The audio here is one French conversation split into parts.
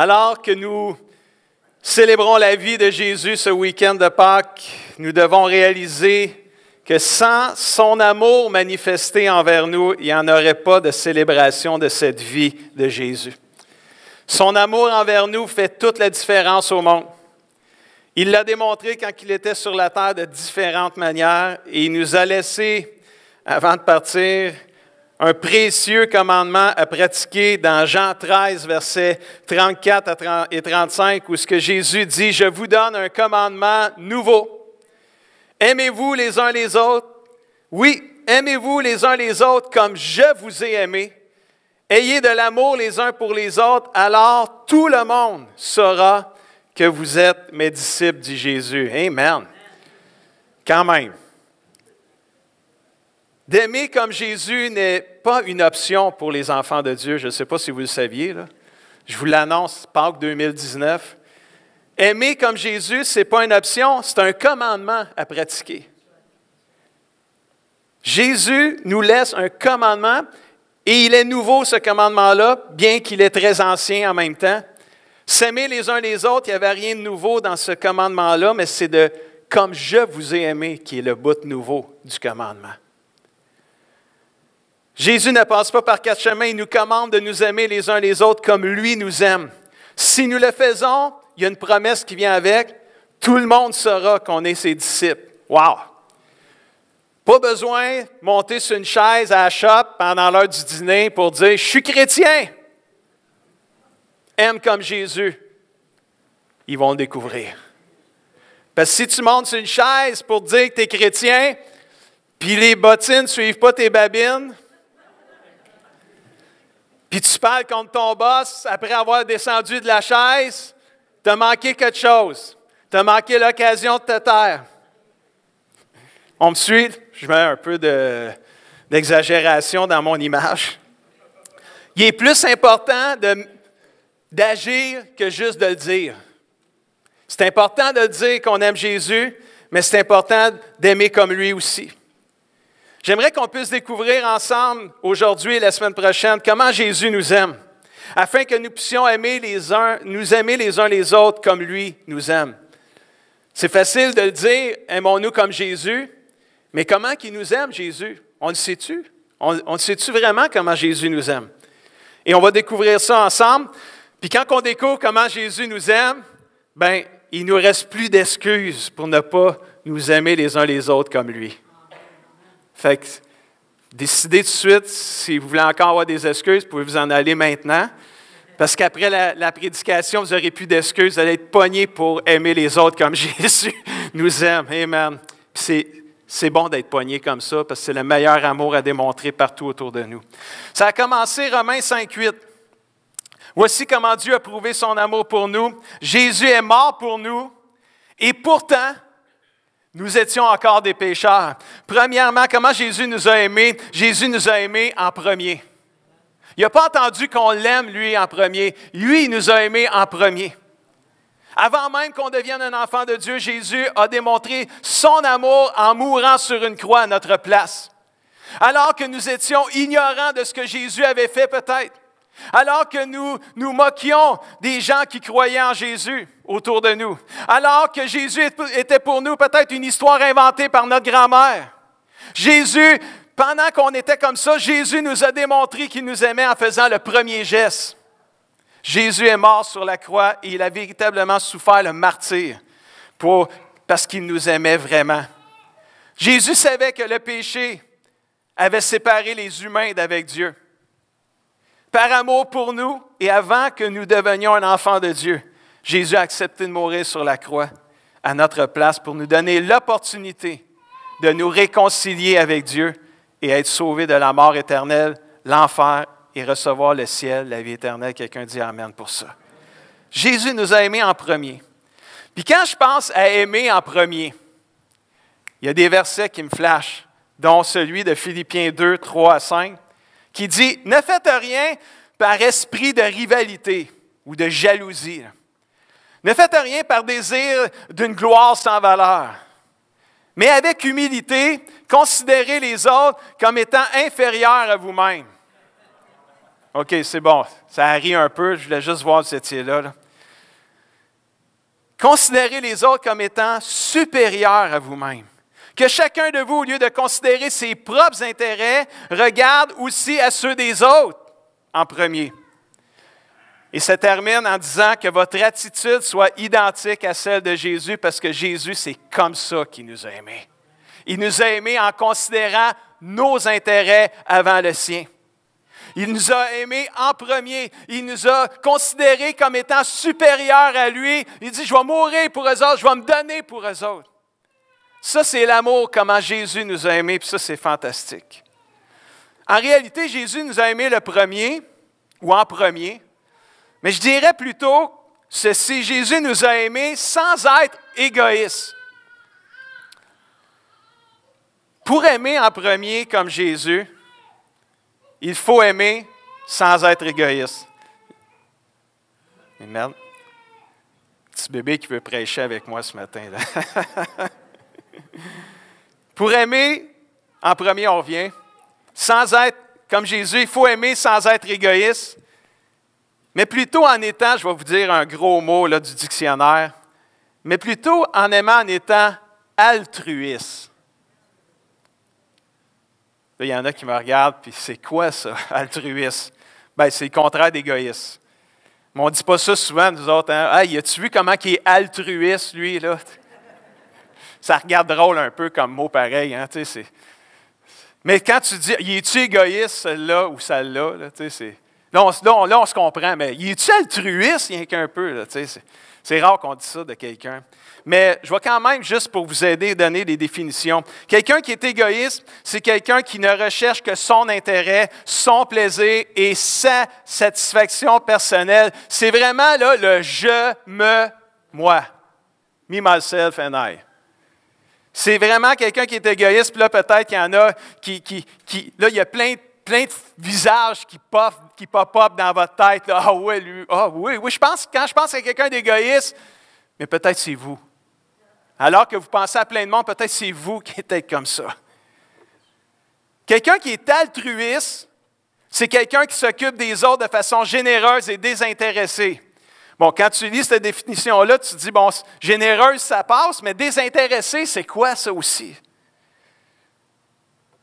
Alors que nous célébrons la vie de Jésus ce week-end de Pâques, nous devons réaliser que sans son amour manifesté envers nous, il n'y en aurait pas de célébration de cette vie de Jésus. Son amour envers nous fait toute la différence au monde. Il l'a démontré quand il était sur la terre de différentes manières et il nous a laissé, avant de partir, un précieux commandement à pratiquer dans Jean 13, versets 34 et 35, où ce que Jésus dit, « Je vous donne un commandement nouveau. Aimez-vous les uns les autres. Oui, aimez-vous les uns les autres comme je vous ai aimé. Ayez de l'amour les uns pour les autres, alors tout le monde saura que vous êtes mes disciples, dit Jésus. » Amen. Quand même. D'aimer comme Jésus n'est pas une option pour les enfants de Dieu. Je ne sais pas si vous le saviez, là. Je vous l'annonce, Pâques 2019. Aimer comme Jésus, ce n'est pas une option, c'est un commandement à pratiquer. Jésus nous laisse un commandement et il est nouveau ce commandement-là, bien qu'il est très ancien en même temps. S'aimer les uns les autres, il n'y avait rien de nouveau dans ce commandement-là, mais c'est de « comme je vous ai aimé » qui est le bout nouveau du commandement. Jésus ne passe pas par quatre chemins, il nous commande de nous aimer les uns les autres comme lui nous aime. Si nous le faisons, il y a une promesse qui vient avec, tout le monde saura qu'on est ses disciples. Wow! Pas besoin de monter sur une chaise à la shop pendant l'heure du dîner pour dire « Je suis chrétien! » Aime comme Jésus. Ils vont le découvrir. Parce que si tu montes sur une chaise pour dire que tu es chrétien, puis les bottines ne suivent pas tes babines, puis tu parles contre ton boss après avoir descendu de la chaise, tu as manqué quelque chose. Tu as manqué l'occasion de te taire. On me suit? Je mets un peu d'exagération dans mon image. Il est plus important d'agir que juste de le dire. C'est important de dire qu'on aime Jésus, mais c'est important d'aimer comme lui aussi. J'aimerais qu'on puisse découvrir ensemble, aujourd'hui et la semaine prochaine, comment Jésus nous aime, afin que nous puissions nous aimer les uns les autres comme lui nous aime. C'est facile de le dire, aimons-nous comme Jésus, mais comment qu'il nous aime, Jésus? On le sait-tu? On le sait-tu vraiment comment Jésus nous aime? Et on va découvrir ça ensemble. Puis quand on découvre comment Jésus nous aime, bien, il ne nous reste plus d'excuses pour ne pas nous aimer les uns les autres comme lui. Fait que, décidez tout de suite, si vous voulez encore avoir des excuses, vous pouvez vous en aller maintenant. Parce qu'après la prédication, vous n'aurez plus d'excuses, vous allez être pognés pour aimer les autres comme Jésus nous aime. Amen. Puis c'est bon d'être pognés comme ça, parce que c'est le meilleur amour à démontrer partout autour de nous. Ça a commencé, Romains 5,8. Voici comment Dieu a prouvé son amour pour nous. Jésus est mort pour nous, et pourtant, nous étions encore des pécheurs. Premièrement, comment Jésus nous a aimés? Jésus nous a aimés en premier. Il n'a pas entendu qu'on l'aime, lui, en premier. Lui, il nous a aimés en premier. Avant même qu'on devienne un enfant de Dieu, Jésus a démontré son amour en mourant sur une croix à notre place. Alors que nous étions ignorants de ce que Jésus avait fait peut-être. Alors que nous moquions des gens qui croyaient en Jésus autour de nous. Alors que Jésus était pour nous peut-être une histoire inventée par notre grand-mère. Jésus, pendant qu'on était comme ça, Jésus nous a démontré qu'il nous aimait en faisant le premier geste. Jésus est mort sur la croix et il a véritablement souffert le martyre parce qu'il nous aimait vraiment. Jésus savait que le péché avait séparé les humains d'avec Dieu. Par amour pour nous et avant que nous devenions un enfant de Dieu, Jésus a accepté de mourir sur la croix à notre place pour nous donner l'opportunité de nous réconcilier avec Dieu et être sauvés de la mort éternelle, l'enfer et recevoir le ciel, la vie éternelle. Quelqu'un dit Amen pour ça. Jésus nous a aimés en premier. Puis quand je pense à aimer en premier, il y a des versets qui me flashent, dont celui de Philippiens 2, 3 à 5, qui dit « Ne faites rien par esprit de rivalité ou de jalousie. Ne faites rien par désir d'une gloire sans valeur. Mais avec humilité, considérez les autres comme étant inférieurs à vous-même. OK, c'est bon. Ça arrive un peu. Je voulais juste voir si vous étiez là. Considérez les autres comme étant supérieurs à vous-même. Que chacun de vous, au lieu de considérer ses propres intérêts, regarde aussi à ceux des autres en premier. Et ça termine en disant que votre attitude soit identique à celle de Jésus, parce que Jésus, c'est comme ça qu'il nous a aimés. Il nous a aimés en considérant nos intérêts avant le sien. Il nous a aimés en premier. Il nous a considérés comme étant supérieurs à lui. Il dit, je vais mourir pour eux autres, je vais me donner pour eux autres. Ça, c'est l'amour, comment Jésus nous a aimés, puis ça, c'est fantastique. En réalité, Jésus nous a aimés le premier, ou en premier, mais je dirais plutôt ceci, Jésus nous a aimés sans être égoïste. Pour aimer en premier comme Jésus, il faut aimer sans être égoïste. Amen. Petit bébé qui veut prêcher avec moi ce matin. Là. Pour aimer, en premier, on revient. Sans être comme Jésus, il faut aimer sans être égoïste. Mais plutôt en étant, je vais vous dire un gros mot là, du dictionnaire, mais plutôt en aimant en étant altruiste. Là, il y en a qui me regardent, puis c'est quoi ça, altruiste? Bien, c'est le contraire d'égoïste. Mais on ne dit pas ça souvent, nous autres. Hein? Hey, as-tu vu comment il est altruiste, lui, là? Ça regarde drôle un peu comme mot pareil. Hein? Mais quand tu dis, es-tu égoïste, celle-là ou celle-là? Là, là, on se comprend, mais es-tu altruiste, rien qu'un peu? Là, c'est rare qu'on dise ça de quelqu'un. Mais je vais quand même, juste pour vous aider, donner des définitions. Quelqu'un qui est égoïste, c'est quelqu'un qui ne recherche que son intérêt, son plaisir et sa satisfaction personnelle. C'est vraiment là, le « je, me, moi ». Me, myself and I. C'est vraiment quelqu'un qui est égoïste, puis là, peut-être qu'il y en a là, il y a plein de visages qui pop-up dans votre tête. Là. Ah oui, lui, ah oui, quand je pense à quelqu'un d'égoïste, mais peut-être c'est vous. Alors que vous pensez à plein de monde, peut-être c'est vous qui êtes comme ça. Quelqu'un qui est altruiste, c'est quelqu'un qui s'occupe des autres de façon généreuse et désintéressée. Bon, quand tu lis cette définition-là, tu te dis, bon, généreuse, ça passe, mais désintéressé, c'est quoi ça aussi?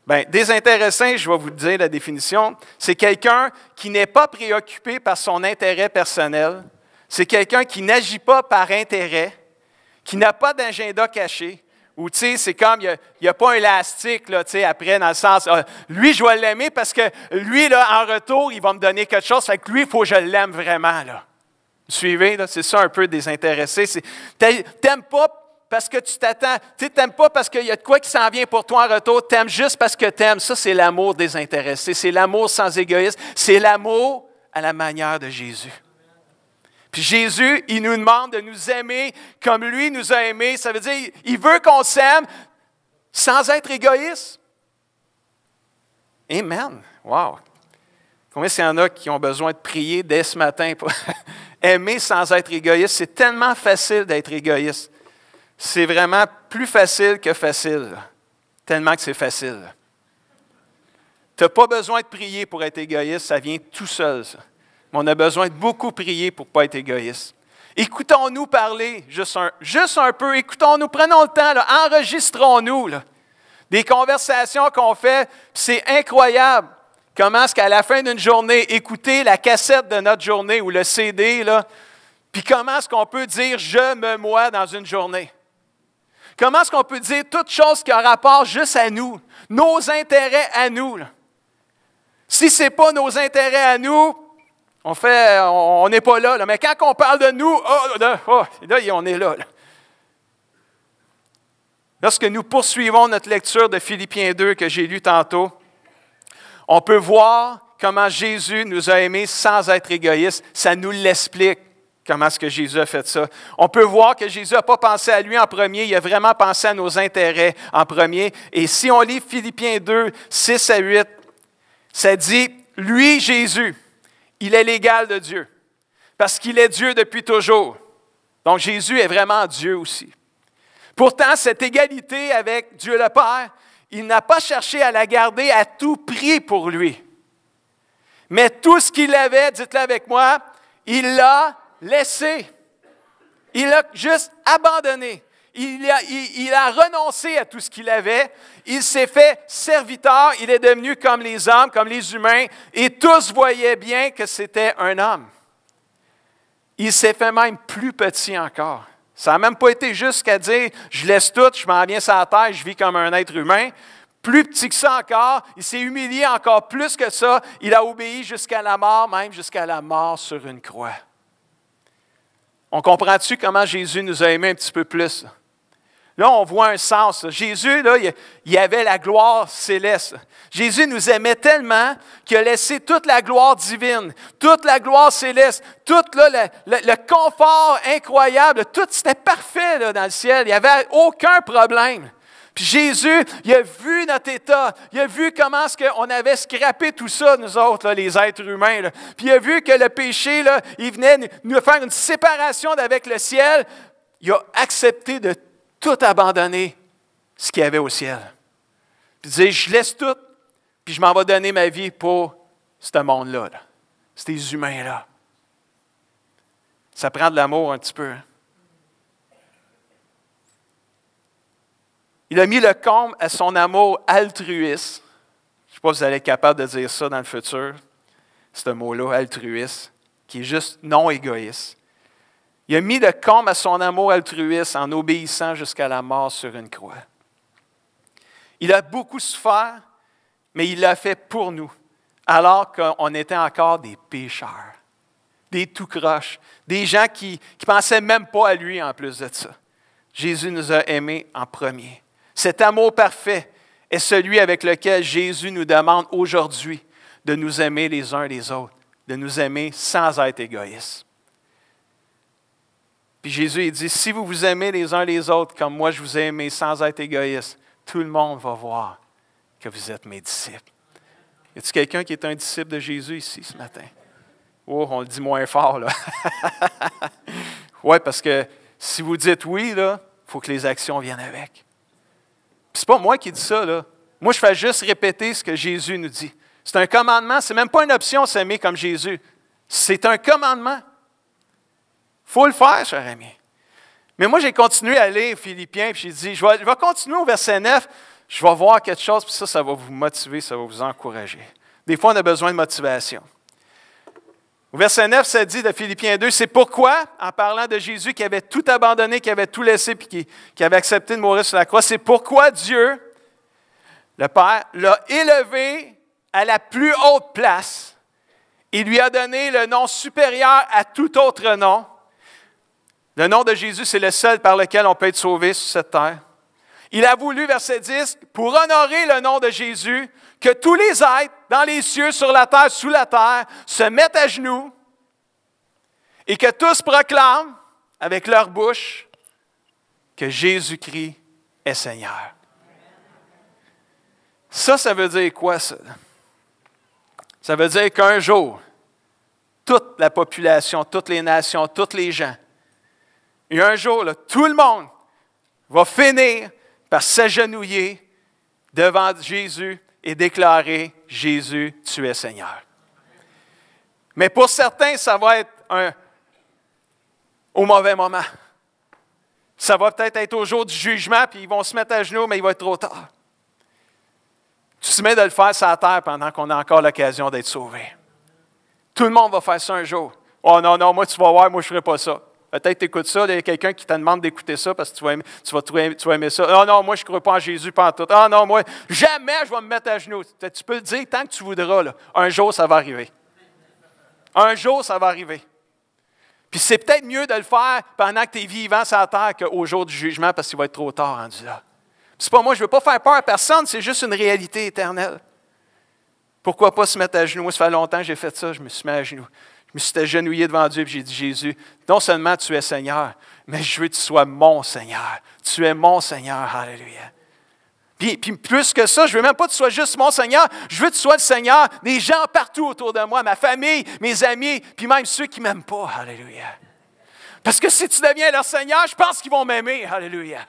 Bien, désintéressé, je vais vous dire la définition, c'est quelqu'un qui n'est pas préoccupé par son intérêt personnel, c'est quelqu'un qui n'agit pas par intérêt, qui n'a pas d'agenda caché, ou tu sais, c'est comme, il n'y a pas un élastique, là, tu sais, après, dans le sens, lui, je vais l'aimer parce que lui, là, en retour, il va me donner quelque chose, fait que lui, il faut que je l'aime vraiment, là. Vous suivez, là? C'est ça un peu désintéressé. T'aimes pas parce que tu t'attends, tu n'aimes pas parce qu'il y a de quoi qui s'en vient pour toi en retour, tu aimes juste parce que tu aimes. Ça, c'est l'amour désintéressé, c'est l'amour sans égoïsme, c'est l'amour à la manière de Jésus. Puis Jésus, il nous demande de nous aimer comme lui nous a aimés. Ça veut dire, il veut qu'on s'aime sans être égoïste. Amen. Wow. Combien il y en a qui ont besoin de prier dès ce matin pour aimer sans être égoïste? C'est tellement facile d'être égoïste. C'est vraiment plus facile que facile. Tellement que c'est facile. Tu n'as pas besoin de prier pour être égoïste, ça vient tout seul, ça. Mais on a besoin de beaucoup prier pour ne pas être égoïste. Écoutons-nous parler, juste un peu. Écoutons-nous, prenons le temps, là, enregistrons-nous. Là. Des conversations qu'on fait, c'est incroyable. Comment est-ce qu'à la fin d'une journée, écouter la cassette de notre journée ou le CD, là, puis comment est-ce qu'on peut dire « je, me, moi » dans une journée? Comment est-ce qu'on peut dire toute chose qui a rapport juste à nous, nos intérêts à nous? Là. Si ce n'est pas nos intérêts à nous, on n'est pas là, là. Mais quand on parle de nous, là, on est là. Lorsque nous poursuivons notre lecture de Philippiens 2 que j'ai lu tantôt, on peut voir comment Jésus nous a aimés sans être égoïste. Ça nous l'explique, comment est-ce que Jésus a fait ça. On peut voir que Jésus n'a pas pensé à lui en premier, il a vraiment pensé à nos intérêts en premier. Et si on lit Philippiens 2, 6 à 8, ça dit, lui, Jésus, il est l'égal de Dieu, parce qu'il est Dieu depuis toujours. Donc Jésus est vraiment Dieu aussi. Pourtant, cette égalité avec Dieu le Père, il n'a pas cherché à la garder à tout prix pour lui. Mais tout ce qu'il avait, dites-le avec moi, il l'a laissé. Il l'a juste abandonné. Il a renoncé à tout ce qu'il avait. Il s'est fait serviteur. Il est devenu comme les hommes, comme les humains. Et tous voyaient bien que c'était un homme. Il s'est fait même plus petit encore. Ça n'a même pas été jusqu'à dire « je laisse tout, je m'en viens sur la terre, je vis comme un être humain ». Plus petit que ça encore, il s'est humilié encore plus que ça. Il a obéi jusqu'à la mort, même jusqu'à la mort sur une croix. On comprend-tu comment Jésus nous a aimés un petit peu plus? Là, on voit un sens. Jésus, là, il avait la gloire céleste. Jésus nous aimait tellement qu'il a laissé toute la gloire divine, toute la gloire céleste, tout là, le confort incroyable, tout c'était parfait là, dans le ciel. Il n'y avait aucun problème. Puis Jésus, il a vu notre état. Il a vu comment est-ce qu'on avait scrappé tout ça, nous autres, là, les êtres humains. Là. Puis il a vu que le péché, là, il venait nous faire une séparation avec le ciel. Il a accepté de tout abandonner ce qu'il y avait au ciel. Puis il disait, je laisse tout, puis je m'en vais donner ma vie pour ce monde-là, là, ces humains-là. Ça prend de l'amour un petit peu. Hein? Il a mis le comble à son amour altruiste. Je ne sais pas si vous allez être capable de dire ça dans le futur, ce mot-là, altruiste, qui est juste non égoïste. Il a mis le comble à son amour altruiste en obéissant jusqu'à la mort sur une croix. Il a beaucoup souffert, mais il l'a fait pour nous, alors qu'on était encore des pécheurs, des tout-croches, des gens qui ne pensaient même pas à lui en plus de ça. Jésus nous a aimés en premier. Cet amour parfait est celui avec lequel Jésus nous demande aujourd'hui de nous aimer les uns les autres, de nous aimer sans être égoïstes. Puis Jésus, il dit, si vous vous aimez les uns les autres comme moi je vous ai aimé sans être égoïste, tout le monde va voir que vous êtes mes disciples. Y a-t-il quelqu'un qui est un disciple de Jésus ici ce matin? Oh, on le dit moins fort, là. Oui, parce que si vous dites oui, là, il faut que les actions viennent avec. Puis c'est pas moi qui dis ça, là. Moi, je fais juste répéter ce que Jésus nous dit. C'est un commandement, c'est même pas une option s'aimer comme Jésus. C'est un commandement. Il faut le faire, cher ami. Mais moi, j'ai continué à lire Philippiens, puis j'ai dit, je vais continuer au verset 9, je vais voir quelque chose, puis ça va vous motiver, ça va vous encourager. Des fois, on a besoin de motivation. Au verset 9, ça dit de Philippiens 2, c'est pourquoi, en parlant de Jésus qui avait tout abandonné, qui avait tout laissé, puis qui avait accepté de mourir sur la croix, c'est pourquoi Dieu, le Père, l'a élevé à la plus haute place. Il lui a donné le nom supérieur à tout autre nom. Le nom de Jésus, c'est le seul par lequel on peut être sauvé sur cette terre. Il a voulu, verset 10, pour honorer le nom de Jésus, que tous les êtres, dans les cieux, sur la terre, sous la terre, se mettent à genoux et que tous proclament avec leur bouche que Jésus-Christ est Seigneur. Ça veut dire quoi, ça? Ça veut dire qu'un jour, toute la population, toutes les nations, tous les gens, et un jour, là, tout le monde va finir par s'agenouiller devant Jésus et déclarer « Jésus, tu es Seigneur ». Mais pour certains, ça va être au mauvais moment. Ça va peut-être être au jour du jugement, puis ils vont se mettre à genoux, mais il va être trop tard. Tu te mets de le faire sur la terre pendant qu'on a encore l'occasion d'être sauvé. Tout le monde va faire ça un jour. « Oh non, moi tu vas voir, moi je ne ferai pas ça. » Peut-être tu écoutes ça, il y a quelqu'un qui te demande d'écouter ça parce que tu vas aimer ça. « Non, moi je ne crois pas en Jésus, pas en tout. Ah non, moi, jamais je vais me mettre à genoux. » Tu peux le dire tant que tu voudras. Là. Un jour, ça va arriver. Un jour, ça va arriver. Puis c'est peut-être mieux de le faire pendant que tu es vivant sur la terre qu'au jour du jugement parce qu'il va être trop tard rendu là. C'est pas moi, je ne veux pas faire peur à personne, c'est juste une réalité éternelle. Pourquoi pas se mettre à genoux? Moi, ça fait longtemps que j'ai fait ça, je me suis mis à genoux. Je me suis agenouillé devant Dieu et j'ai dit, Jésus, non seulement tu es Seigneur, mais je veux que tu sois mon Seigneur. Tu es mon Seigneur, alléluia. Puis plus que ça, je ne veux même pas que tu sois juste mon Seigneur, je veux que tu sois le Seigneur des gens partout autour de moi, ma famille, mes amis, puis même ceux qui ne m'aiment pas, alléluia. Parce que si tu deviens leur Seigneur, je pense qu'ils vont m'aimer, alléluia.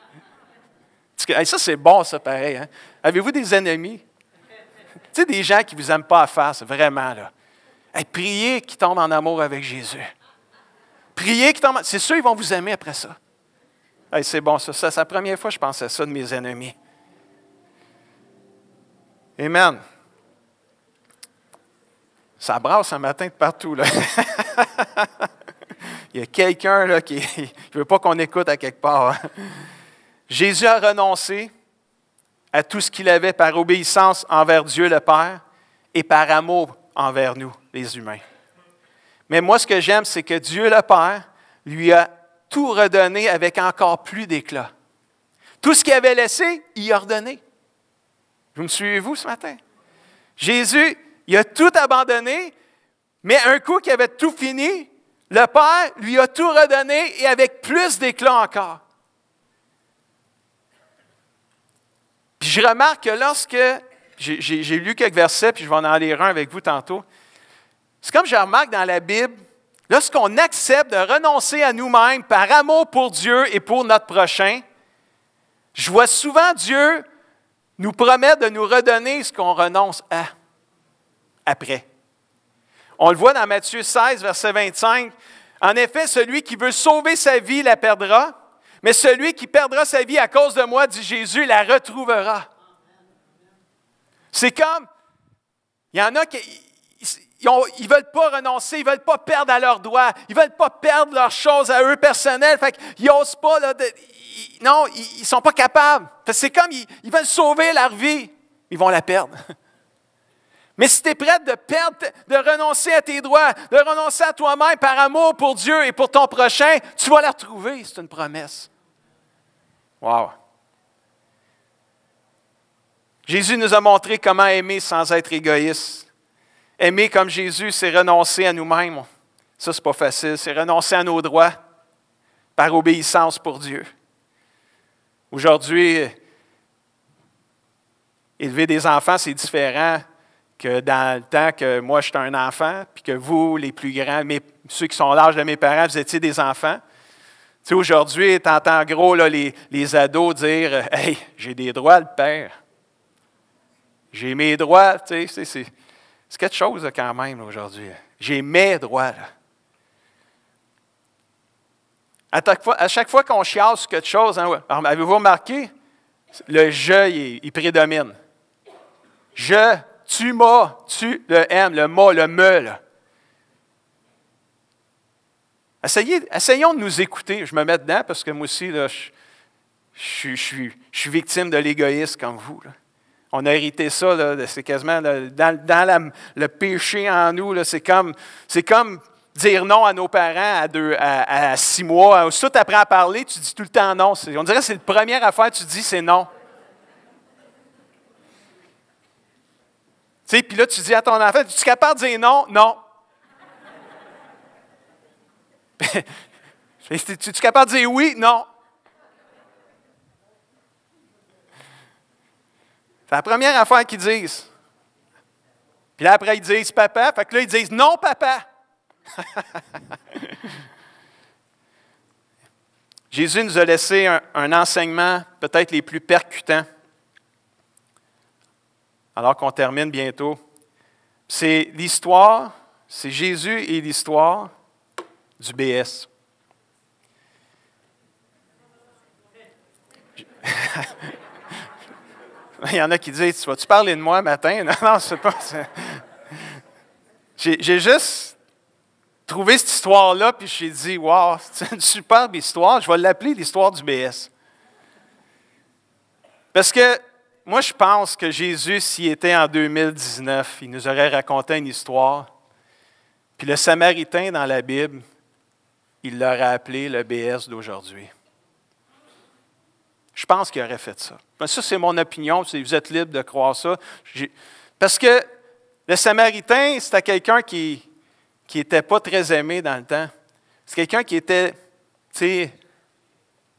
Ça, c'est bon, ça, pareil. Hein? Avez-vous des ennemis? Tu sais, des gens qui ne vous aiment pas à face, vraiment, là. Hey, priez qu'ils tombent en amour avec Jésus. Priez qu'ils tombent. C'est sûr qu'ils vont vous aimer après ça. Hey, c'est bon, ça. C'est la première fois que je pensais ça de mes ennemis. Amen. Ça brasse un matin de partout, là. Il y a quelqu'un là, qui ne veut pas qu'on écoute à quelque part. Hein. Jésus a renoncé à tout ce qu'il avait par obéissance envers Dieu le Père et par amour envers nous, les humains. Mais moi, ce que j'aime, c'est que Dieu le Père lui a tout redonné avec encore plus d'éclat. Tout ce qu'il avait laissé, il a redonné. Vous me suivez-vous ce matin? Jésus, il a tout abandonné, mais un coup qu'il avait tout fini, le Père lui a tout redonné et avec plus d'éclat encore. Puis je remarque que lorsque, j'ai lu quelques versets, puis je vais en lire un avec vous tantôt, c'est comme je remarque dans la Bible, lorsqu'on accepte de renoncer à nous-mêmes par amour pour Dieu et pour notre prochain, je vois souvent Dieu nous promettre de nous redonner ce qu'on renonce à après. On le voit dans Matthieu 16, verset 25. En effet, celui qui veut sauver sa vie la perdra, mais celui qui perdra sa vie à cause de moi, dit Jésus, la retrouvera. C'est comme, il y en a qui ils ne veulent pas renoncer, ils ne veulent pas perdre à leurs droits, ils ne veulent pas perdre leurs choses à eux personnelles. Fait qu'ils n'osent pas, là, non, ils ne sont pas capables. C'est comme, ils veulent sauver leur vie, ils vont la perdre. Mais si tu es prête de renoncer à tes droits, de renoncer à toi-même par amour pour Dieu et pour ton prochain, tu vas la retrouver, c'est une promesse. Wow! Jésus nous a montré comment aimer sans être égoïste. Aimer comme Jésus, c'est renoncer à nous-mêmes. Ça, c'est pas facile. C'est renoncer à nos droits par obéissance pour Dieu. Aujourd'hui, élever des enfants, c'est différent que dans le temps que moi, j'étais un enfant, puis que vous, les plus grands, ceux qui sont l'âge de mes parents, vous étiez des enfants. Tu sais, aujourd'hui, tu entends gros là, les ados dire « Hey, j'ai des droits, le père. J'ai mes droits. » Tu sais, c'est quelque chose là, quand même aujourd'hui. J'ai mes droits. Là. À chaque fois qu'on chiale sur quelque chose, hein, avez-vous remarqué? Le « je », il prédomine. Je, tu m'as, tu, le M, le m'a, le me. Là. Essayons de nous écouter. Je me mets dedans parce que moi aussi, là, je suis victime de l'égoïsme comme vous. Là. On a hérité ça, là, c'est quasiment là, dans le péché en nous. Là, c'est comme dire non à nos parents à 6 mois. Aussitôt tu apprends à parler, tu dis tout le temps non. On dirait que c'est la première affaire que tu dis, c'est non. Tu sais, puis là, tu dis à ton enfant, es-tu capable de dire non? Non. Es-tu capable de dire oui? Non. C'est la première affaire qu'ils disent. Puis là, après, ils disent papa. Fait que là, ils disent non, papa. Jésus nous a laissé un enseignement peut-être les plus percutants. Alors qu'on termine bientôt. C'est l'histoire, c'est Jésus et l'histoire du BS. Il y en a qui disent, vas-tu parler de moi matin? Non, c'est pas ça. J'ai juste trouvé cette histoire-là, puis j'ai dit, wow, c'est une superbe histoire. Je vais l'appeler l'histoire du BS. Parce que moi, je pense que Jésus, s'il était en 2019, il nous aurait raconté une histoire. Puis le Samaritain dans la Bible, il l'aurait appelé le BS d'aujourd'hui. Je pense qu'il aurait fait ça. Ça, c'est mon opinion. Vous êtes libre de croire ça. Parce que le Samaritain, c'était quelqu'un qui n'était pas très aimé dans le temps. C'est quelqu'un qui était,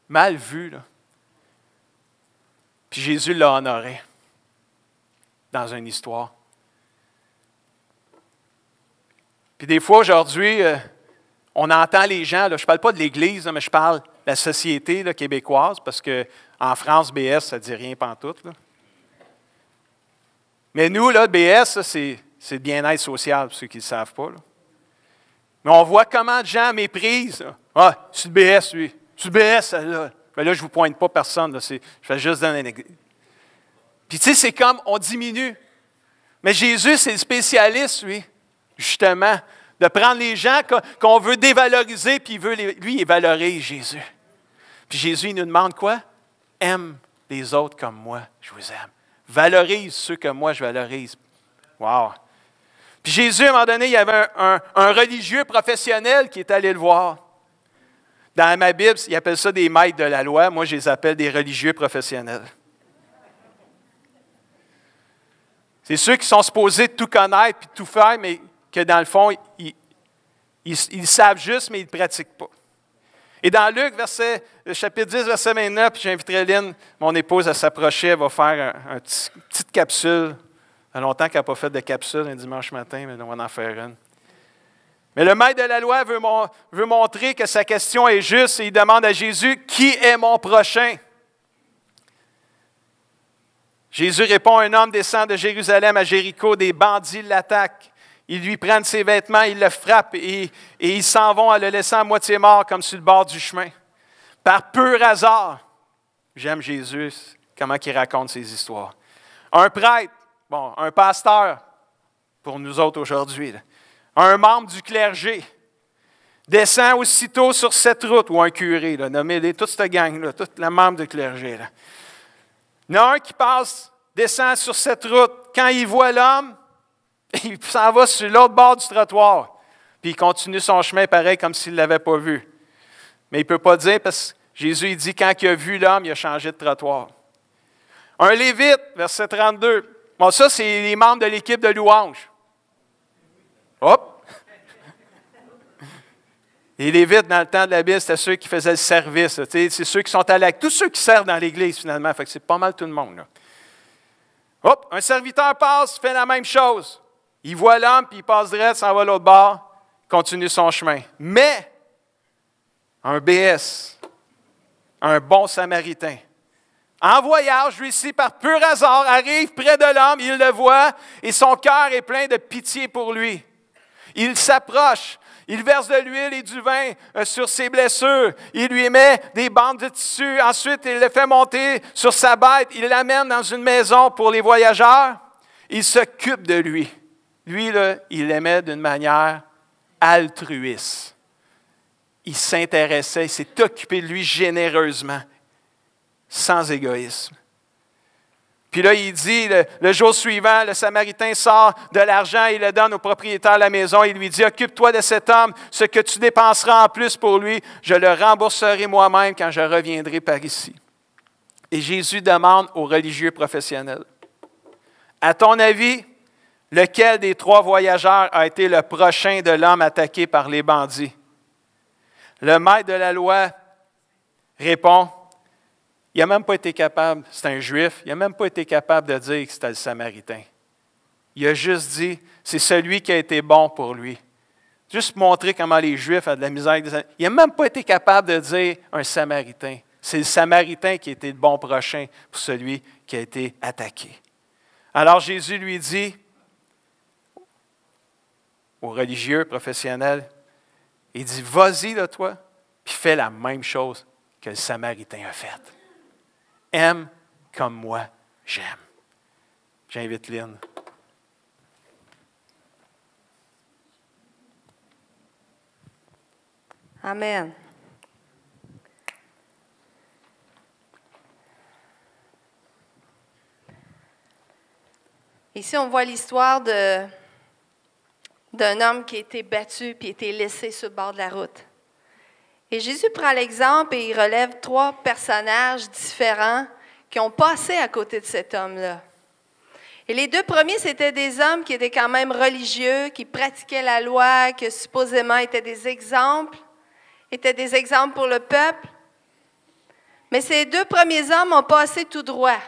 mal vu. Là. Puis Jésus l'a honoré dans une histoire. Puis des fois, aujourd'hui, on entend les gens, là, je ne parle pas de l'Église, là, mais je parle de la société là, québécoise, parce qu'en France, BS, ça ne dit rien pantoute. Là. Mais nous, là, BS, c'est le bien-être social, pour ceux qui ne le savent pas. Là. Mais on voit comment de gens méprisent. Là. Ah, c'est le BS, lui. C'est le BS, celle-là. Ben là, je ne vous pointe pas personne. Là, je fais juste donner un exemple. Puis, tu sais, c'est comme on diminue. Mais Jésus, c'est le spécialiste, lui, justement, de prendre les gens qu'on veut dévaloriser, puis lui, il valorise Jésus. Puis Jésus, il nous demande quoi? Aime les autres comme moi, je vous aime. Valorise ceux que moi, je valorise. Wow! Puis Jésus, à un moment donné, il y avait un religieux professionnel qui est allé le voir. Dans ma Bible, il appelle ça des maîtres de la loi. Moi, je les appelle des religieux professionnels. C'est ceux qui sont supposés tout connaître et tout faire, mais que dans le fond, ils savent juste, mais ils ne pratiquent pas. Et dans Luc, chapitre 10, verset 29, puis j'inviterai Lynn, mon épouse, à s'approcher, elle va faire une petite capsule. Ça fait longtemps qu'elle n'a pas fait de capsule un dimanche matin, mais on va en faire une. Mais le maître de la loi veut montrer que sa question est juste et il demande à Jésus, « Qui est mon prochain? » Jésus répond, « Un homme descend de Jérusalem à Jéricho, des bandits l'attaquent. Ils lui prennent ses vêtements, ils le frappent et ils s'en vont en le laissant à moitié mort comme sur le bord du chemin. Par pur hasard, j'aime Jésus, comment il raconte ses histoires. Un prêtre, un pasteur, pour nous autres aujourd'hui, un membre du clergé, descend aussitôt sur cette route, ou un curé, nommez-les, toute cette gang-là, toute la membre du clergé. Là. Il y en a un qui passe, descend sur cette route. Quand il voit l'homme, il s'en va sur l'autre bord du trottoir. Puis il continue son chemin pareil comme s'il ne l'avait pas vu. Mais il ne peut pas dire parce que Jésus il dit quand il a vu l'homme, il a changé de trottoir. Un Lévite, verset 32. Bon, ça, c'est les membres de l'équipe de louange. Hop! Les Lévites, dans le temps de la Bible, c'était ceux qui faisaient le service. C'est ceux qui sont à l'acte. Tous ceux qui servent dans l'Église, finalement. Fait que c'est pas mal tout le monde. Là. Hop! Un serviteur passe, fait la même chose. Il voit l'homme, puis il passe direct, s'en va à l'autre bord, continue son chemin. Mais, un BS, un bon Samaritain, en voyage, lui ici, par pur hasard, arrive près de l'homme, il le voit, et son cœur est plein de pitié pour lui. Il s'approche, il verse de l'huile et du vin sur ses blessures, il lui met des bandes de tissu, ensuite il le fait monter sur sa bête, il l'amène dans une maison pour les voyageurs, il s'occupe de lui. Lui, là, il l'aimait d'une manière altruiste. Il s'intéressait, il s'est occupé de lui généreusement, sans égoïsme. Puis là, il dit, le jour suivant, le Samaritain sort de l'argent et le donne au propriétaire de la maison. Il lui dit, « Occupe-toi de cet homme, ce que tu dépenseras en plus pour lui, je le rembourserai moi-même quand je reviendrai par ici. » Et Jésus demande aux religieux professionnels, « À ton avis, lequel des 3 voyageurs a été le prochain de l'homme attaqué par les bandits? » Le maître de la loi répond, il n'a même pas été capable, c'est un juif, il n'a même pas été capable de dire que c'était le Samaritain. Il a juste dit, c'est celui qui a été bon pour lui. Juste montrer comment les Juifs ont de la misère. Il n'a même pas été capable de dire un Samaritain. C'est le Samaritain qui a été le bon prochain pour celui qui a été attaqué. Alors Jésus lui dit, aux religieux professionnels, il dit, vas-y là toi, puis fais la même chose que le Samaritain a faite. Aime comme moi, j'aime. J'invite Lynn. Amen. Ici, on voit l'histoire d'un homme qui a été battu puis a été laissé sur le bord de la route. Et Jésus prend l'exemple et il relève 3 personnages différents qui ont passé à côté de cet homme-là. Et les 2 premiers, c'était des hommes qui étaient quand même religieux, qui pratiquaient la loi, qui supposément étaient des exemples pour le peuple. Mais ces 2 premiers hommes ont passé tout droit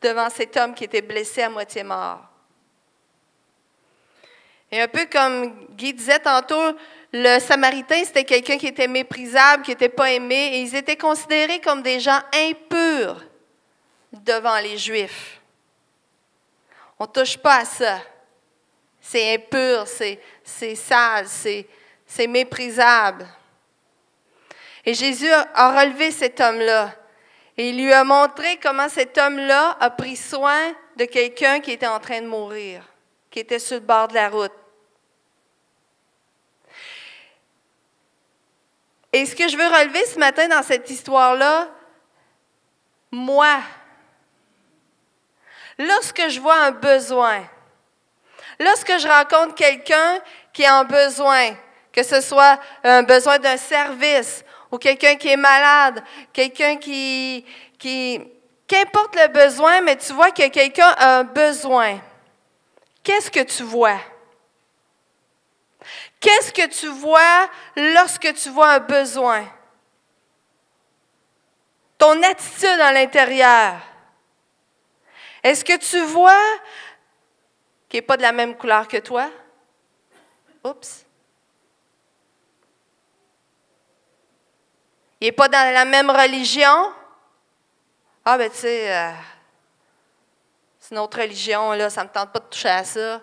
devant cet homme qui était blessé à moitié mort. Et un peu comme Guy disait tantôt, le Samaritain, c'était quelqu'un qui était méprisable, qui n'était pas aimé, et ils étaient considérés comme des gens impurs devant les Juifs. On ne touche pas à ça. C'est impur, c'est sale, c'est méprisable. Et Jésus a relevé cet homme-là. Et il lui a montré comment cet homme-là a pris soin de quelqu'un qui était en train de mourir, qui était sur le bord de la route. Et ce que je veux relever ce matin dans cette histoire-là, moi, lorsque je vois un besoin, lorsque je rencontre quelqu'un qui a un besoin, que ce soit un besoin d'un service ou quelqu'un qui est malade, quelqu'un qu'importe le besoin, mais tu vois que quelqu'un a un besoin. Qu'est-ce que tu vois? Qu'est-ce que tu vois lorsque tu vois un besoin? Ton attitude à l'intérieur. Est-ce que tu vois qu'il n'est pas de la même couleur que toi? Oups. Il n'est pas dans la même religion? Ah, ben tu sais, c'est une autre religion, là, ça ne me tente pas de toucher à ça.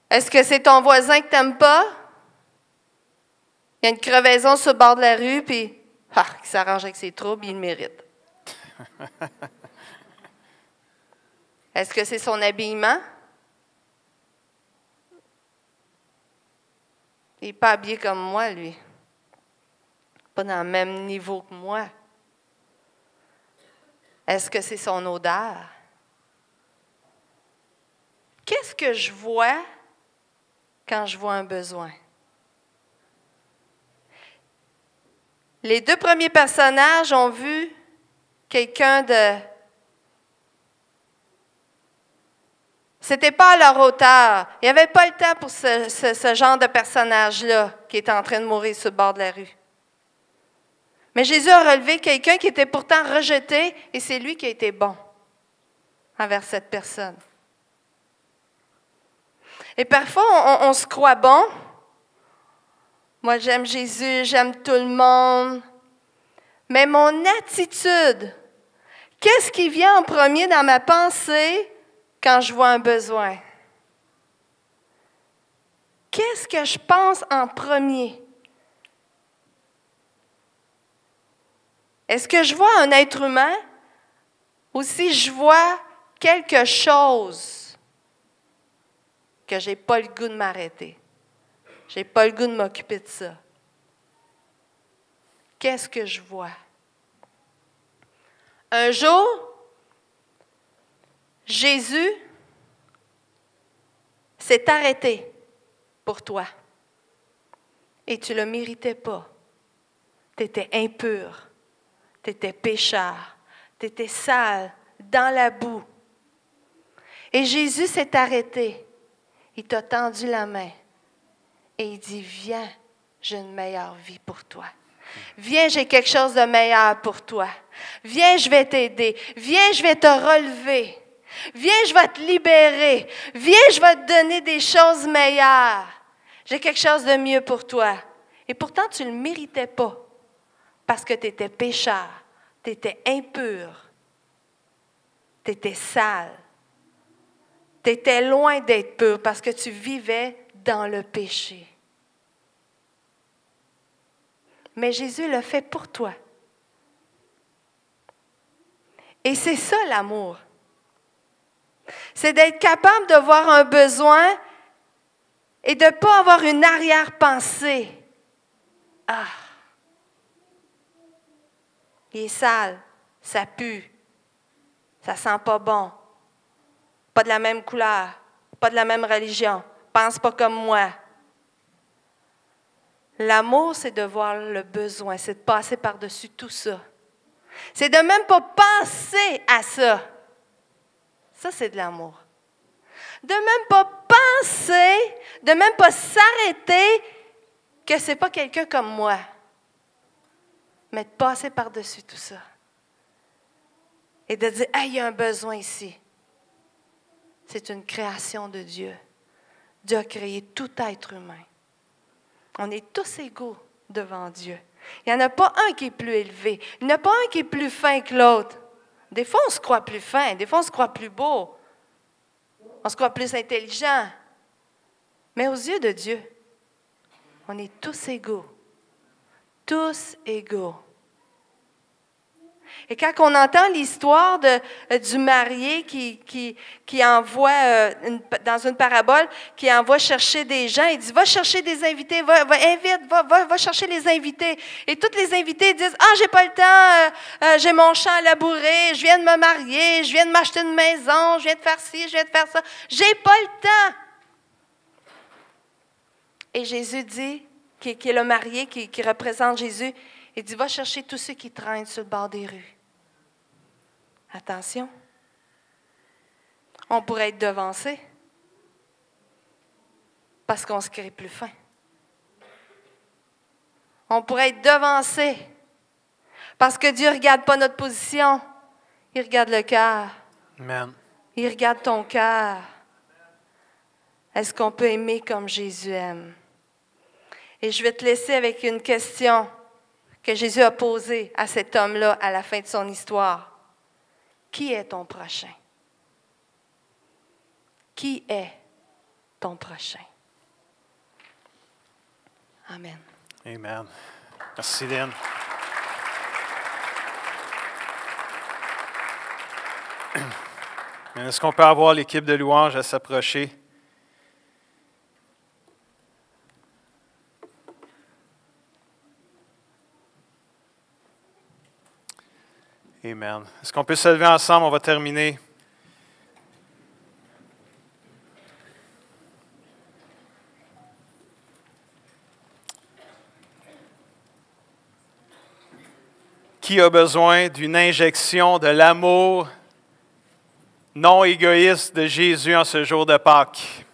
Est-ce que c'est ton voisin que tu n'aimes pas? Il y a une crevaison sur le bord de la rue, puis il s'arrange avec ses troubles, il le mérite. Est-ce que c'est son habillement? Il n'est pas habillé comme moi, lui. Pas dans le même niveau que moi. Est-ce que c'est son odeur? Qu'est-ce que je vois quand je vois un besoin? Les deux premiers personnages ont vu quelqu'un de... C'était pas à leur hauteur. Il n'y avait pas le temps pour ce genre de personnage-là qui était en train de mourir sur le bord de la rue. Mais Jésus a relevé quelqu'un qui était pourtant rejeté et c'est lui qui a été bon envers cette personne. Et parfois, on se croit bon. Moi, j'aime Jésus, j'aime tout le monde. Mais mon attitude, qu'est-ce qui vient en premier dans ma pensée quand je vois un besoin? Qu'est-ce que je pense en premier? Est-ce que je vois un être humain ou si je vois quelque chose que je n'ai pas le goût de m'arrêter? Je n'ai pas le goût de m'occuper de ça. Qu'est-ce que je vois? Un jour, Jésus s'est arrêté pour toi. Et tu ne le méritais pas. Tu étais impur. Tu étais pécheur. Tu étais sale, dans la boue. Et Jésus s'est arrêté. Il t'a tendu la main. Et il dit, viens, j'ai une meilleure vie pour toi. Viens, j'ai quelque chose de meilleur pour toi. Viens, je vais t'aider. Viens, je vais te relever. Viens, je vais te libérer. Viens, je vais te donner des choses meilleures. J'ai quelque chose de mieux pour toi. Et pourtant, tu ne le méritais pas parce que tu étais pécheur, tu étais impur, tu étais sale. Tu étais loin d'être pur parce que tu vivais dans le péché. Mais Jésus l'a fait pour toi. Et c'est ça l'amour. C'est d'être capable de voir un besoin et de ne pas avoir une arrière-pensée. Ah, il est sale, ça pue, ça sent pas bon, pas de la même couleur, pas de la même religion, pense pas comme moi. L'amour, c'est de voir le besoin, c'est de passer par-dessus tout ça. C'est de même pas penser à ça. Ça, c'est de l'amour. De même pas penser, de même pas s'arrêter que c'est pas quelqu'un comme moi. Mais de passer par-dessus tout ça. Et de dire, hey, il y a un besoin ici. C'est une création de Dieu. Dieu a créé tout être humain. On est tous égaux devant Dieu. Il n'y en a pas un qui est plus élevé. Il n'y en a pas un qui est plus fin que l'autre Des fois, on se croit plus fin, des fois, on se croit plus beau, on se croit plus intelligent. Mais aux yeux de Dieu, on est tous égaux. Tous égaux. Et quand on entend l'histoire du marié qui envoie, dans une parabole, qui envoie chercher des gens, il dit, va chercher des invités, va chercher les invités. Et tous les invités disent, ah, j'ai pas le temps, j'ai mon champ à labourer, je viens de me marier, je viens de m'acheter une maison, je viens de faire ci, je viens de faire ça. J'ai pas le temps. Et Jésus dit, qui est le marié, qui représente Jésus, il dit, va chercher tous ceux qui traînent sur le bord des rues. Attention, on pourrait être devancé parce qu'on se crée plus fin. On pourrait être devancé parce que Dieu ne regarde pas notre position, il regarde le cœur. Amen. Il regarde ton cœur. Est-ce qu'on peut aimer comme Jésus aime? Et je vais te laisser avec une question que Jésus a posée à cet homme-là à la fin de son histoire. Qui est ton prochain? Qui est ton prochain? Amen. Amen. Merci, Lynn. Est-ce qu'on peut avoir l'équipe de louanges à s'approcher? Amen. Est-ce qu'on peut se lever ensemble? On va terminer. Qui a besoin d'une injection de l'amour non égoïste de Jésus en ce jour de Pâques?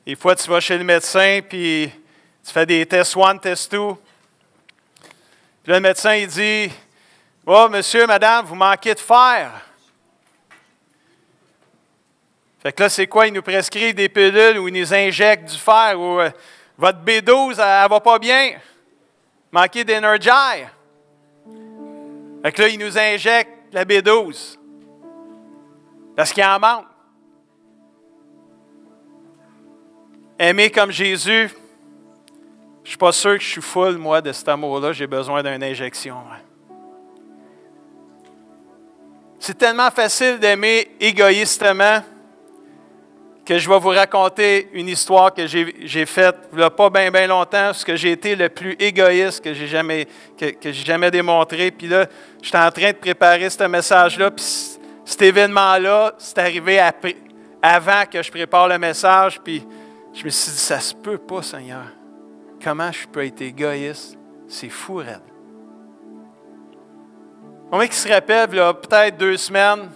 Des fois, tu vas chez le médecin, puis tu fais des tests 1, test 2. Puis là, le médecin, il dit, « Oh, monsieur, madame, vous manquez de fer. » Fait que là, c'est quoi? Il nous prescrit des pilules ou il nous injecte du fer ou votre B12, elle ne va pas bien. Manquez d'énergie. Fait que là, il nous injecte la B12. Parce qu'il en manque. Aimer comme Jésus, je ne suis pas sûr que je suis full, moi, de cet amour-là. J'ai besoin d'une injection. C'est tellement facile d'aimer égoïstement que je vais vous raconter une histoire que j'ai faite il n'y a pas bien longtemps, parce que j'ai été le plus égoïste que j'ai jamais démontré. Puis là, j'étais en train de préparer ce message-là, puis cet événement-là, c'est arrivé avant que je prépare le message, puis je me suis dit, ça se peut pas, Seigneur. Comment je peux être égoïste? C'est fou, raide. Combien qui se rappelle, il y a peut-être 2 semaines,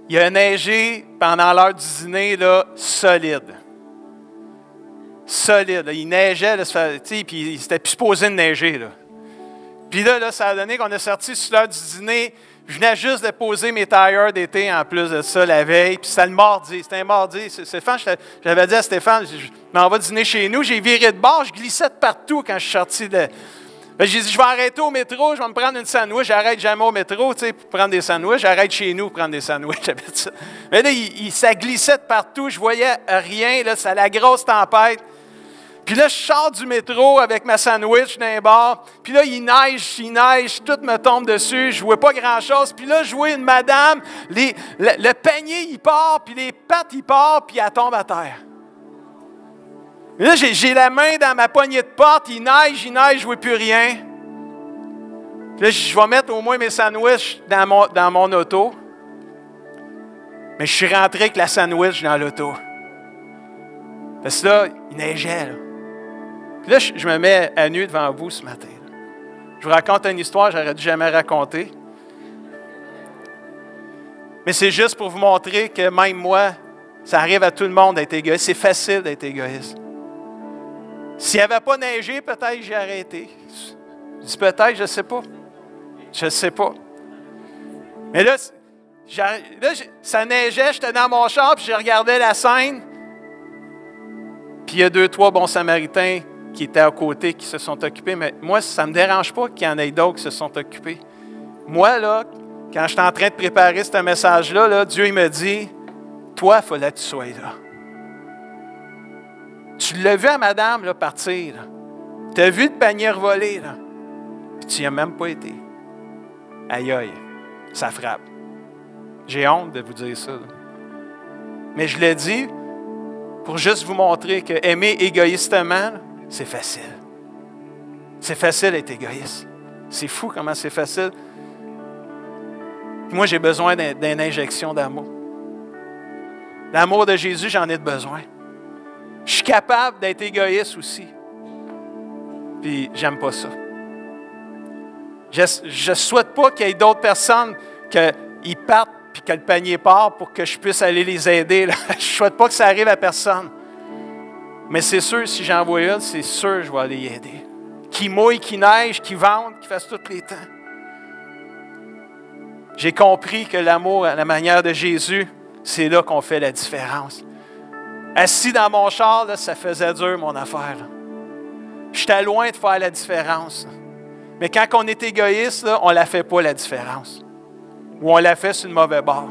il a neigé pendant l'heure du dîner, là, solide. Solide. Là. Il neigeait, là, puis il s'était plus supposé de neiger. Là. Puis là, ça a donné qu'on est sorti sur l'heure du dîner. Je venais juste de poser mes tailleurs d'été en plus de ça la veille. Puis c'était le mardi. C'était un mardi. Stéphane, j'avais dit à Stéphane, je m'en vais dîner chez nous. J'ai viré de bord. Je glissais de partout quand je suis sorti de... J'ai dit, je vais arrêter au métro, je vais me prendre une sandwich. J'arrête jamais au métro, pour prendre des sandwichs. J'arrête chez nous pour prendre des sandwichs. Ça. Mais là, ça glissait de partout. Je voyais rien. Là, c'est la grosse tempête. Puis là, je sors du métro avec ma sandwich d'un bar. Puis là, il neige, tout me tombe dessus. Je ne vois pas grand-chose. Puis là, je vois une madame, le panier, il part, puis les pattes, il part, puis elle tombe à terre. Et là, j'ai la main dans ma poignée de porte, il neige, je ne vois plus rien. Puis là, je vais mettre au moins mes sandwichs dans mon auto. Mais je suis rentré avec la sandwich dans l'auto. Parce que là, il neigeait. Là. Puis là, je me mets à nu devant vous ce matin. Là. Je vous raconte une histoire que j'aurais dû jamais raconter. Mais c'est juste pour vous montrer que même moi, ça arrive à tout le monde d'être égoïste. C'est facile d'être égoïste. S'il n'avait pas neigé, peut-être j'ai arrêté. Je dis peut-être, je ne sais pas. Je ne sais pas. Mais là, ça neigeait, j'étais dans mon char, puis je regardais la scène. Puis il y a 2, 3 bons Samaritains qui étaient à côté, qui se sont occupés, mais moi, ça ne me dérange pas qu'il y en ait d'autres qui se sont occupés. Moi, là, quand j'étais en train de préparer ce message-là, là, Dieu il me dit, toi, il fallait que tu sois là. Tu l'as vu à madame là, partir. Tu as vu le panier revoler, là, puis tu n'y as même pas été. Aïe, aïe, ça frappe. J'ai honte de vous dire ça. Là. Mais je l'ai dit pour juste vous montrer que aimer égoïstement, c'est facile. C'est facile d'être égoïste. C'est fou comment c'est facile. Moi, j'ai besoin d'une injection d'amour. L'amour de Jésus, j'en ai besoin. Je suis capable d'être égoïste aussi. Puis, j'aime pas ça. Je ne souhaite pas qu'il y ait d'autres personnes qu'ils partent puis que le panier part pour que je puisse aller les aider. Là. Je ne souhaite pas que ça arrive à personne. Mais c'est sûr, si j'en vois une, c'est sûr que je vais aller y aider. Qui mouille, qui neige, qui vente, qui fasse tous les temps. J'ai compris que l'amour à la manière de Jésus, c'est là qu'on fait la différence. Assis dans mon char, là, ça faisait dur, mon affaire. Là. J'étais loin de faire la différence. Mais quand on est égoïste, là, on ne la fait pas, la différence. Ou on la fait sur le mauvais bord.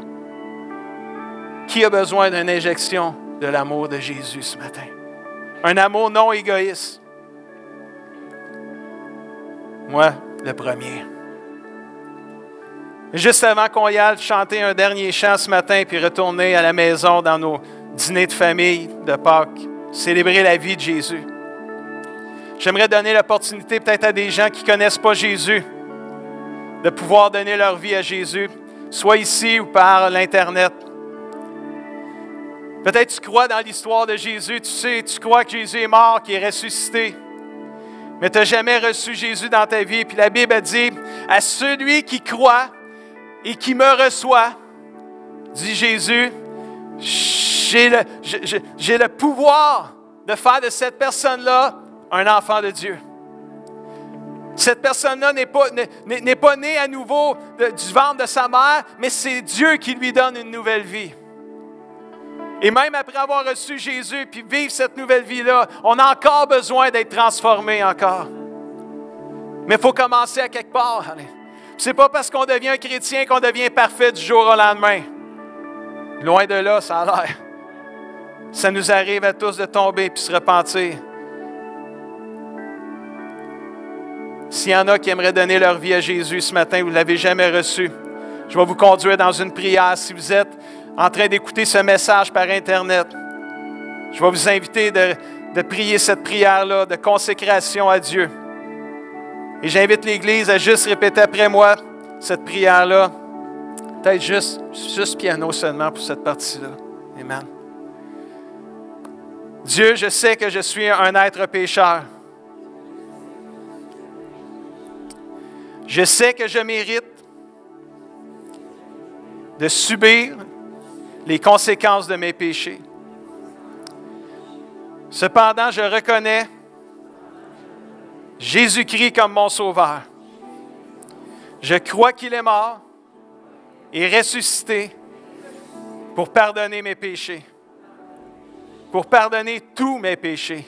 Qui a besoin d'une injection de l'amour de Jésus ce matin? Un amour non égoïste. Moi, le premier. Juste avant qu'on y aille chanter un dernier chant ce matin, puis retourner à la maison dans nos dîners de famille de Pâques, célébrer la vie de Jésus. J'aimerais donner l'opportunité peut-être à des gens qui ne connaissent pas Jésus, de pouvoir donner leur vie à Jésus, soit ici ou par l'Internet. Peut-être tu crois dans l'histoire de Jésus, tu crois que Jésus est mort, qu'il est ressuscité, mais tu n'as jamais reçu Jésus dans ta vie. Puis la Bible a dit, à celui qui croit et qui me reçoit, dit Jésus, j'ai le pouvoir de faire de cette personne-là un enfant de Dieu. Cette personne-là n'est pas née à nouveau du ventre de sa mère, mais c'est Dieu qui lui donne une nouvelle vie. Et même après avoir reçu Jésus puis vivre cette nouvelle vie-là, on a encore besoin d'être transformé encore. Mais il faut commencer à quelque part. Ce n'est pas parce qu'on devient un chrétien qu'on devient parfait du jour au lendemain. Loin de là, ça a l'air. Ça nous arrive à tous de tomber puis se repentir. S'il y en a qui aimeraient donner leur vie à Jésus ce matin, vous ne l'avez jamais reçu, je vais vous conduire dans une prière. Si vous êtes en train d'écouter ce message par Internet, je vais vous inviter de prier cette prière-là de consécration à Dieu. Et j'invite l'Église à juste répéter après moi cette prière-là. Peut-être juste piano seulement pour cette partie-là. Amen. Dieu, je sais que je suis un être pécheur. Je sais que je mérite de subir les conséquences de mes péchés. Cependant, je reconnais Jésus-Christ comme mon sauveur. Je crois qu'il est mort et ressuscité pour pardonner mes péchés, pour pardonner tous mes péchés.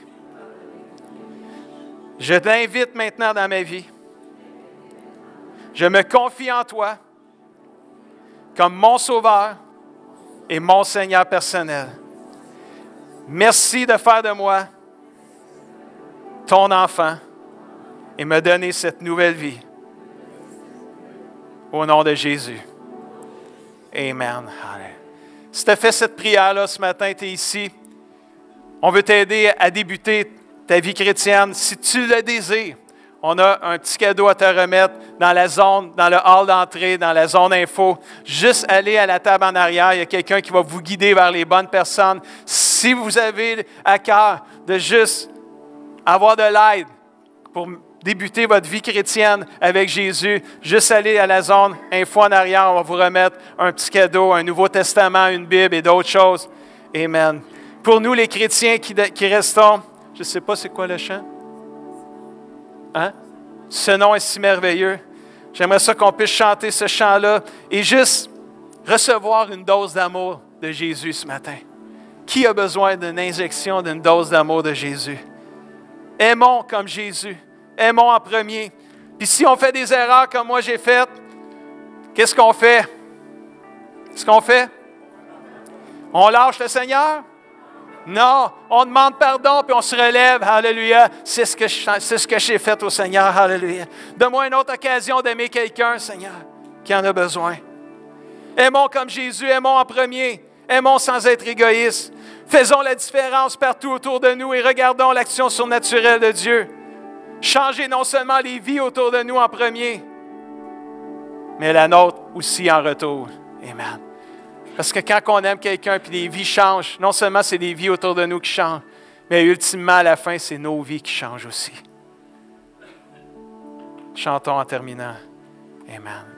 Je t'invite maintenant dans ma vie. Je me confie en toi comme mon sauveur et mon Seigneur personnel. Merci de faire de moi ton enfant et me donner cette nouvelle vie. Au nom de Jésus. Amen. Si tu as fait cette prière-là ce matin, tu es ici. On veut t'aider à débuter ta vie chrétienne. Si tu le désires, on a un petit cadeau à te remettre dans la zone, dans le hall d'entrée, dans la zone info. Juste aller à la table en arrière. Il y a quelqu'un qui va vous guider vers les bonnes personnes. Si vous avez à cœur de juste avoir de l'aide pour débuter votre vie chrétienne avec Jésus, juste aller à la zone info en arrière. On va vous remettre un petit cadeau, un Nouveau Testament, une Bible et d'autres choses. Amen. Pour nous, les chrétiens qui restons, je ne sais pas c'est quoi le chant. Hein? Ce nom est si merveilleux. J'aimerais ça qu'on puisse chanter ce chant-là et juste recevoir une dose d'amour de Jésus ce matin. Qui a besoin d'une injection, d'une dose d'amour de Jésus? Aimons comme Jésus. Aimons en premier. Puis si on fait des erreurs comme moi j'ai fait, qu'est-ce qu'on fait? Qu'est-ce qu'on fait? On lâche le Seigneur? Non, on demande pardon puis on se relève. Alléluia. C'est ce que j'ai fait au Seigneur. Alléluia. Donne-moi une autre occasion d'aimer quelqu'un, Seigneur, qui en a besoin. Aimons comme Jésus, aimons en premier. Aimons sans être égoïstes. Faisons la différence partout autour de nous et regardons l'action surnaturelle de Dieu. Changez non seulement les vies autour de nous en premier, mais la nôtre aussi en retour. Amen. Parce que quand on aime quelqu'un et les vies changent, non seulement c'est les vies autour de nous qui changent, mais ultimement à la fin, c'est nos vies qui changent aussi. Chantons en terminant. Amen.